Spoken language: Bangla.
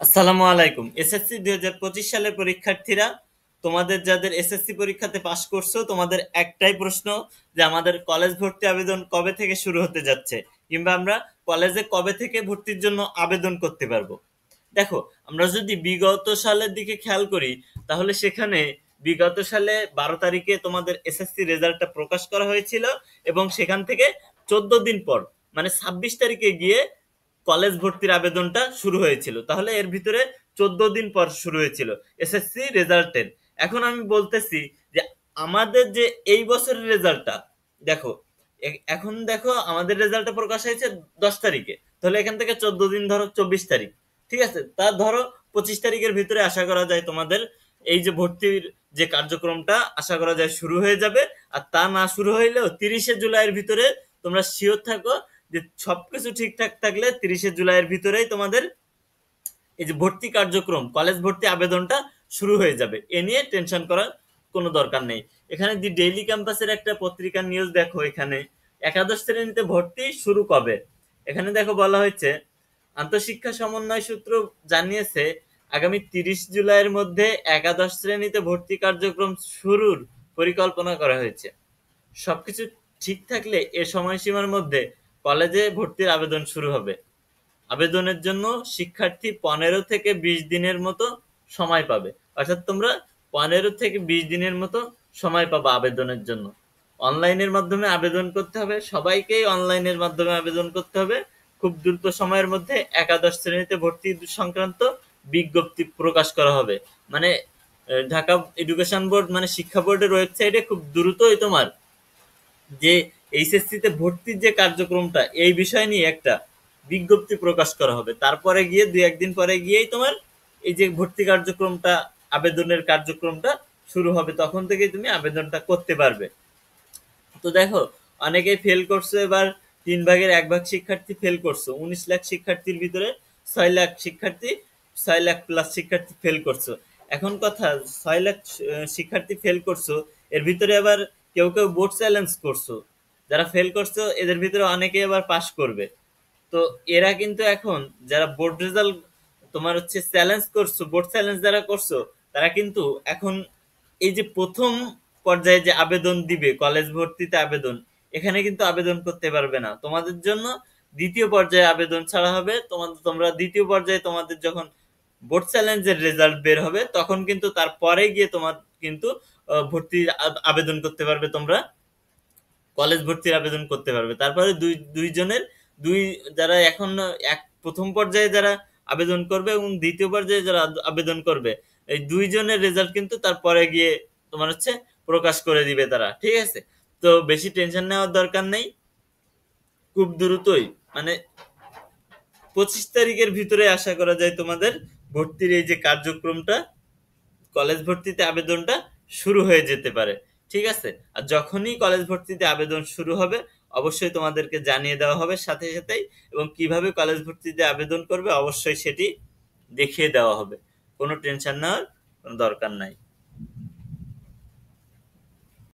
আসসালামু আলাইকুম। এসএসসি 2025 সালের পরীক্ষার্থীরা, তোমাদের যাদের এসএসসি পরীক্ষাতে পাশ করছো, তোমাদের একটাই প্রশ্ন যে আমাদের কলেজ ভর্তি আবেদন কবে থেকে শুরু হতে যাচ্ছে, কিংবা আমরা কলেজে কবে থেকে ভর্তির জন্য আবেদন করতে পারবো। দেখো, আমরা যদি বিগত সালের দিকে খেয়াল করি, তাহলে সেখানে বিগত সালে 12 তারিখে তোমাদের এসএসসি রেজাল্টটা প্রকাশ করা হয়েছিল, এবং সেখান থেকে 14 দিন পর, মানে 26 তারিখে গিয়ে কলেজ ভর্তির আবেদনটা শুরু হয়েছিল। তাহলে এর ভিতরে 14 দিন পর শুরু হয়েছিল এসএসসি রেজাল্টের। এখন আমি বলতেছি যে আমাদের যে এই বছরের রেজাল্টটা, দেখো, এখন দেখো আমাদের রেজাল্টটা প্রকাশ হয়েছে 10 তারিখে। তাহলে এখান থেকে 14 দিন ধরো 24 তারিখ, ঠিক আছে, তা ধরো 25 তারিখের ভিতরে আশা করা যায় তোমাদের এই যে ভর্তির যে কার্যক্রমটা আশা করা যায় শুরু হয়ে যাবে। আর তা না শুরু হইলেও 30শে জুলাইয়ের ভিতরে তোমরা শিওর থাকো যে সবকিছু ঠিকঠাক থাকলে 30শে জুলাইয়ের ভিতরেই তোমাদের এই যে ভর্তি কার্যক্রম, কলেজ ভর্তি আবেদনটা শুরু হয়ে যাবে। এ নিয়ে টেনশন করার কোনো দরকার নেই। এখানে দি ডেইলি ক্যাম্পাসের একটা পত্রিকার নিউজ দেখো, এখানে একাদশ শ্রেণীতে ভর্তি শুরু কবে। এখানে দেখো বলা হয়েছে, আন্তঃশিক্ষা সমন্বয় সূত্র জানিয়েছে আগামী 30 জুলাইয়ের মধ্যে একাদশ শ্রেণীতে ভর্তি কার্যক্রম শুরুর পরিকল্পনা করা হয়েছে। সবকিছু ঠিক থাকলে এ সময়সীমার মধ্যে কলেজে ভর্তির আবেদন শুরু হবে। আবেদনের জন্য শিক্ষার্থী 15 থেকে 20 দিনের মতো সময় পাবে। অর্থাৎ তোমরা 15 থেকে 20 দিনের মতো সময় পাবে আবেদনের জন্য। অনলাইনের মাধ্যমে আবেদন করতে হবে, সবাইকেই অনলাইনের মাধ্যমে আবেদন করতে হবে। খুব দ্রুত সময়ের মধ্যে একাদশ শ্রেণীতে ভর্তি সংক্রান্ত বিজ্ঞপ্তি প্রকাশ করা হবে। মানে ঢাকা এডুকেশন বোর্ড, মানে শিক্ষা বোর্ডের ওয়েবসাইটে খুব দ্রুতই তোমার যে এইচএসসি তে ভর্তির যে কার্যক্রমটা, এই বিষয় নিয়ে একটা বিজ্ঞপ্তি প্রকাশ করা হবে। তারপরে গিয়ে 2-1 দিন পরে গিয়েই তোমার এই যে ভর্তি কার্যক্রমটা, আবেদনের কার্যক্রমটা শুরু হবে। তখন থেকেই তুমি আবেদনটা করতে পারবে। তো দেখো, অনেকেই ফেল করছো এবার, 3 ভাগের 1 ভাগ শিক্ষার্থী ফেল করছো। 19 লাখ শিক্ষার্থীর ভিতরে 6 লাখ শিক্ষার্থী, 6 লাখ প্লাস শিক্ষার্থী ফেল করছো। এখন কথা, 6 লাখ শিক্ষার্থী ফেল করছো, এর ভিতরে আবার কেউ কেউ বোর্ড চ্যালেঞ্জ করছো। যারা ফেল করছো এদের ভিতরে অনেকে আবার পাশ করবে। তো এরা কিন্তু এখন যারা বোর্ড রেজাল্ট তোমার হচ্ছে চ্যালেঞ্জ করছো, বোর্ড চ্যালেঞ্জ যারা করছো, তারা কিন্তু এখন এই যে প্রথম পর্যায়ে যে আবেদন দিবে কলেজ ভর্তিতে আবেদন, এখানে কিন্তু আবেদন করতে পারবে না। তোমাদের জন্য দ্বিতীয় পর্যায়ে আবেদন ছাড়া হবে। তোমরা দ্বিতীয় পর্যায়ে তোমাদের যখন বোর্ড চ্যালেঞ্জের রেজাল্ট বের হবে, তখন কিন্তু তারপরে গিয়ে তোমার কিন্তু ভর্তি আবেদন করতে পারবে। তোমরা কলেজ ভর্তির আবেদন করতে পারবে। তারপরে দুইজনের দুই যারা এখন প্রথম পর্যায়ে যারা আবেদন করবে এবং দ্বিতীয় পর্যায়ে যারা আবেদন করবে, এই দুইজনের রেজাল্ট কিন্তু তারপরে গিয়ে তোমার হচ্ছে প্রকাশ করে দিবে তারা, ঠিক আছে। তো বেশি টেনশন নেওয়ার দরকার নেই। খুব দ্রুতই, মানে 25 তারিখের ভিতরে আশা করা যায় তোমাদের ভর্তির এই যে কার্যক্রমটা, কলেজ ভর্তিতে আবেদনটা শুরু হয়ে যেতে পারে, ঠিক আছে। আর যখনই কলেজ ভর্তিতে আবেদন শুরু হবে, অবশ্যই তোমাদেরকে জানিয়ে দেওয়া হবে সাথে সাথেই, এবং কিভাবে কলেজ ভর্তিতে আবেদন করবে অবশ্যই সেটি দেখিয়ে দেওয়া হবে। কোনো টেনশন নেওয়ার কোনো দরকার নাই।